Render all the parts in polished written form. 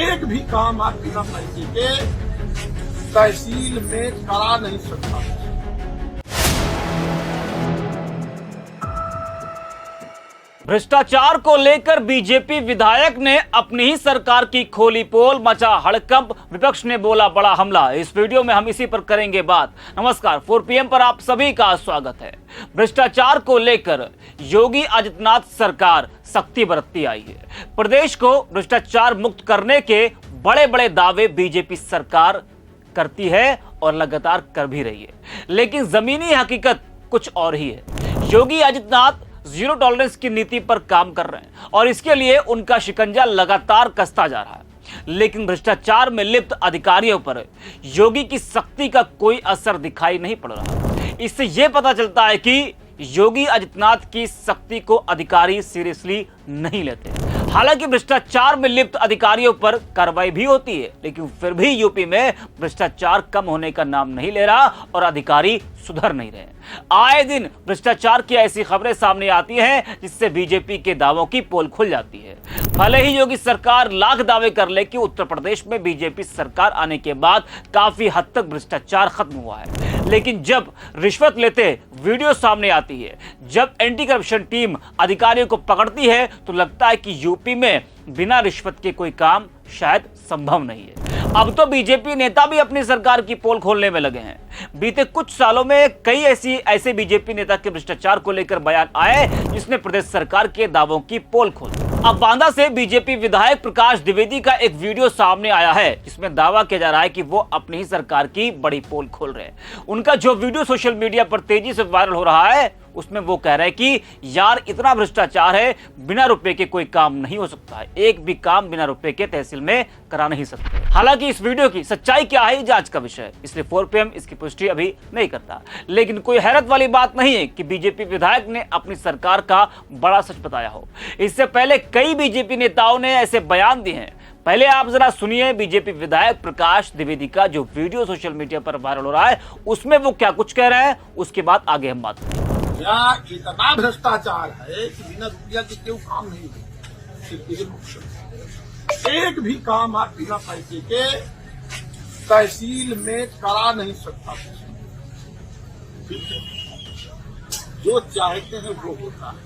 एक भी काम आप बिना पैसे के तहसील में करा नहीं सकता। भ्रष्टाचार को लेकर बीजेपी विधायक ने अपनी ही सरकार की खोली पोल, मचा हड़कंप, विपक्ष ने बोला बड़ा हमला। इस वीडियो में हम इसी पर करेंगे बात। नमस्कार, 4 PM पर आप सभी का स्वागत है। भ्रष्टाचार को लेकर योगी आदित्यनाथ सरकार सख्ती बरतती आई है। प्रदेश को भ्रष्टाचार मुक्त करने के बड़े बड़े दावे बीजेपी सरकार करती है और लगातार कर भी रही है, लेकिन जमीनी हकीकत कुछ और ही है। योगी आदित्यनाथ जीरो टॉलरेंस की नीति पर काम कर रहे हैं और इसके लिए उनका शिकंजा लगातार कसता जा रहा है, लेकिन भ्रष्टाचार में लिप्त अधिकारियों पर योगी की सख्ती का कोई असर दिखाई नहीं पड़ रहा। इससे यह पता चलता है कि योगी आदित्यनाथ की सख्ती को अधिकारी सीरियसली नहीं लेते। हालांकि भ्रष्टाचार में लिप्त अधिकारियों पर कार्रवाई भी होती है, लेकिन फिर भी यूपी में भ्रष्टाचार कम होने का नाम नहीं ले रहा और अधिकारी सुधर नहीं रहे। आए दिन भ्रष्टाचार की ऐसी खबरें सामने आती हैं जिससे बीजेपी के दावों की पोल खुल जाती है। भले ही योगी सरकार लाख दावे कर ले कि उत्तर प्रदेश में बीजेपी सरकार आने के बाद काफी हद तक भ्रष्टाचार खत्म हुआ है, लेकिन जब रिश्वत लेते वीडियो सामने आती है, जब एंटी करप्शन टीम अधिकारियों को पकड़ती है, तो लगता है कि यूपी में बिना रिश्वत के कोई काम शायद संभव नहीं है। अब तो बीजेपी नेता भी अपनी सरकार की पोल खोलने में लगे हैं। बीते कुछ सालों में कई ऐसे बीजेपी नेता के भ्रष्टाचार को लेकर बयान आए जिसने प्रदेश सरकार के दावों की पोल खोली। अब बांदा से बीजेपी विधायक प्रकाश द्विवेदी का एक वीडियो सामने आया है जिसमें दावा किया जा रहा है कि वो अपनी ही सरकार की बड़ी पोल खोल रहे हैं। उनका जो वीडियो सोशल मीडिया पर तेजी से वायरल हो रहा है उसमें वो कह रहे हैं कि यार इतना भ्रष्टाचार है, बिना रुपए के कोई काम नहीं हो सकता है, एक भी काम बिना रुपए के तहसील में करा नहीं सकते। हालांकि इस वीडियो की सच्चाई क्या है जांच का विषय है, इसलिए 4 PM इसकी पुष्टि अभी नहीं करता। लेकिन कोई हैरत वाली बात नहीं है कि बीजेपी विधायक ने अपनी सरकार का बड़ा सच बताया हो। इससे पहले कई बीजेपी नेताओं ने ऐसे बयान दिए हैं। पहले आप जरा सुनिए बीजेपी विधायक प्रकाश द्विवेदी का जो वीडियो सोशल मीडिया पर वायरल हो रहा है, उसमें वो क्या कुछ कह रहे हैं, उसके बाद आगे हम बात करेंगे। क्या इतना भ्रष्टाचार है कि बिना रुपया के क्यों काम नहीं होता। एक भी काम आप बिना पैसे के तहसील में करा नहीं सकता। ठीक है, जो चाहते हैं वो होता है।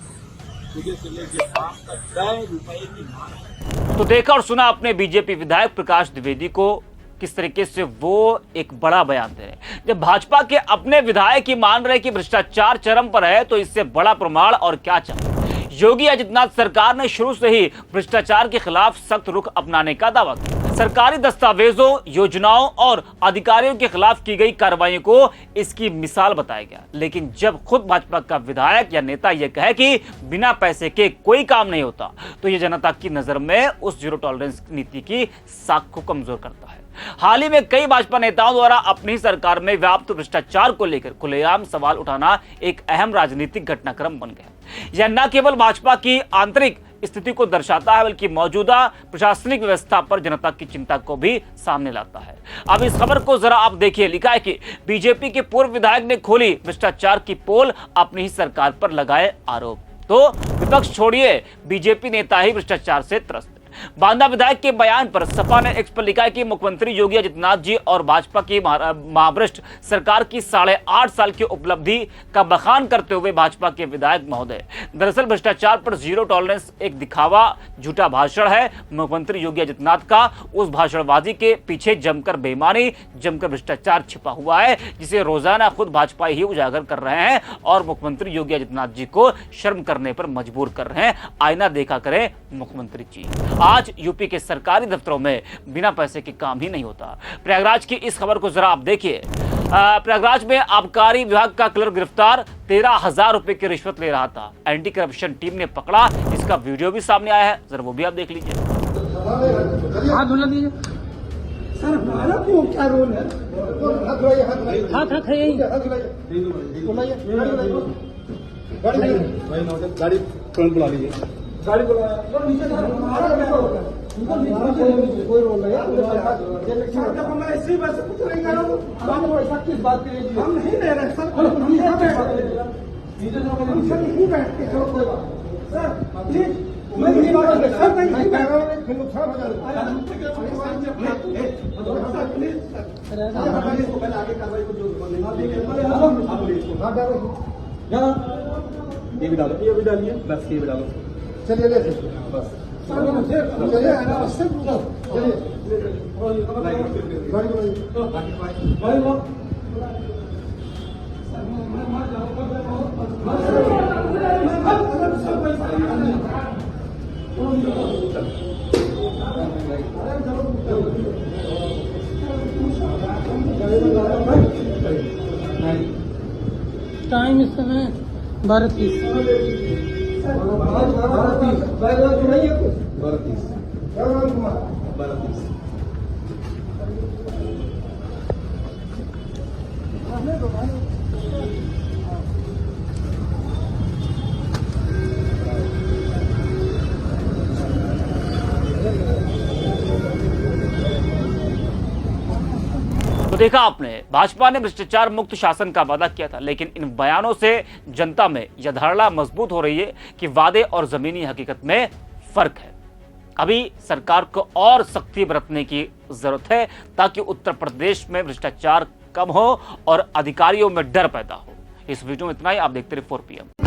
सुबह से लेकर शाम तक 10 रुपए की मांग है। तो देखा और सुना अपने बीजेपी विधायक प्रकाश द्विवेदी को किस तरीके से वो एक बड़ा बयान दे रहे हैं। जब भाजपा के अपने विधायक ही मान रहे कि भ्रष्टाचार चरम पर है, तो इससे बड़ा प्रमाण और क्या चाहिए। योगी आदित्यनाथ सरकार ने शुरू से ही भ्रष्टाचार के खिलाफ सख्त रुख अपनाने का दावा किया। सरकारी दस्तावेजों, योजनाओं और अधिकारियों के खिलाफ की गई कार्रवाइयों को इसकी मिसाल बताया गया। लेकिन जब खुद भाजपा का विधायक या नेता यह कहे कि बिना पैसे के कोई काम नहीं होता, तो यह जनता की नजर में उस जीरो टॉलरेंस नीति की साख को कमजोर करता है। हाल ही में कई भाजपा नेताओं द्वारा अपनी सरकार में व्याप्त भ्रष्टाचार को लेकर खुलेआम सवाल उठाना एक अहम राजनीतिक घटनाक्रम बन गया। यह न केवल भाजपा की आंतरिक स्थिति को दर्शाता है, बल्कि मौजूदा प्रशासनिक व्यवस्था पर जनता की चिंता को भी सामने लाता है। अब इस खबर को जरा आप देखिए। लिखा है कि बीजेपी के पूर्व विधायक ने खोली भ्रष्टाचार की पोल, अपनी ही सरकार पर लगाए आरोप। तो विपक्ष छोड़िए, बीजेपी नेता ही भ्रष्टाचार से त्रस्त। बांदा विधायक के बयान पर सपा ने एक्स पर लिखा है कि मुख्यमंत्री योगी आदित्यनाथ जी और भाजपा की महाभ्रष्ट सरकार की 8.5 साल की उपलब्धि का बखान करते हुए भाजपा के विधायक महोदय, दरअसल भ्रष्टाचार पर जीरो टॉलरेंस एक दिखावा, झूठा भाषण है। मुख्यमंत्री योगी आदित्यनाथ का उस भाषणबाजी के पीछे जमकर बेईमानी, जमकर भ्रष्टाचार छिपा हुआ है, जिसे रोजाना खुद भाजपा ही उजागर कर रहे हैं और मुख्यमंत्री योगी आदित्यनाथ जी को शर्म करने पर मजबूर कर रहे हैं। आईना देखा करें मुख्यमंत्री जी। आज यूपी के सरकारी दफ्तरों में बिना पैसे के काम ही नहीं होता। प्रयागराज की इस खबर को जरा आप देखिए। प्रयागराज में आबकारी विभाग का क्लर्क गिरफ्तार, 13,000 रुपए की रिश्वत ले रहा था। एंटी करप्शन टीम ने पकड़ा, इसका वीडियो भी सामने आया है, जरा वो भी आप देख लीजिए। सर हमारा क्यों क्या रोल है? हाथ है यही। गाड़ी तुरंत बुला लीजिए। गाड़ी बुलाया कोई रोल नहीं है। इसी बात से पूछ रहे हैं ऐसा किस बात के लिए हम नहीं ले रहे सर। नहीं बैठते, चलो कोई बात सर प्लीज मैं नहीं बात कर सर नहीं कह रहा हूं फिर नुकसान हो जाएगा इसको पहले आगे कार्रवाई को जो हां डालो यहां ये भी डालिए बस ये भी डालो चलिए ले बस चलिए टाइम इस समय 12:30 तो देखा आपने, भाजपा ने भ्रष्टाचार मुक्त शासन का वादा किया था, लेकिन इन बयानों से जनता में यह धारणा मजबूत हो रही है कि वादे और जमीनी हकीकत में फर्क है। अभी सरकार को और सख्ती बरतने की जरूरत है ताकि उत्तर प्रदेश में भ्रष्टाचार कम हो और अधिकारियों में डर पैदा हो। इस वीडियो में इतना ही। आप देखते रहिए 4PM।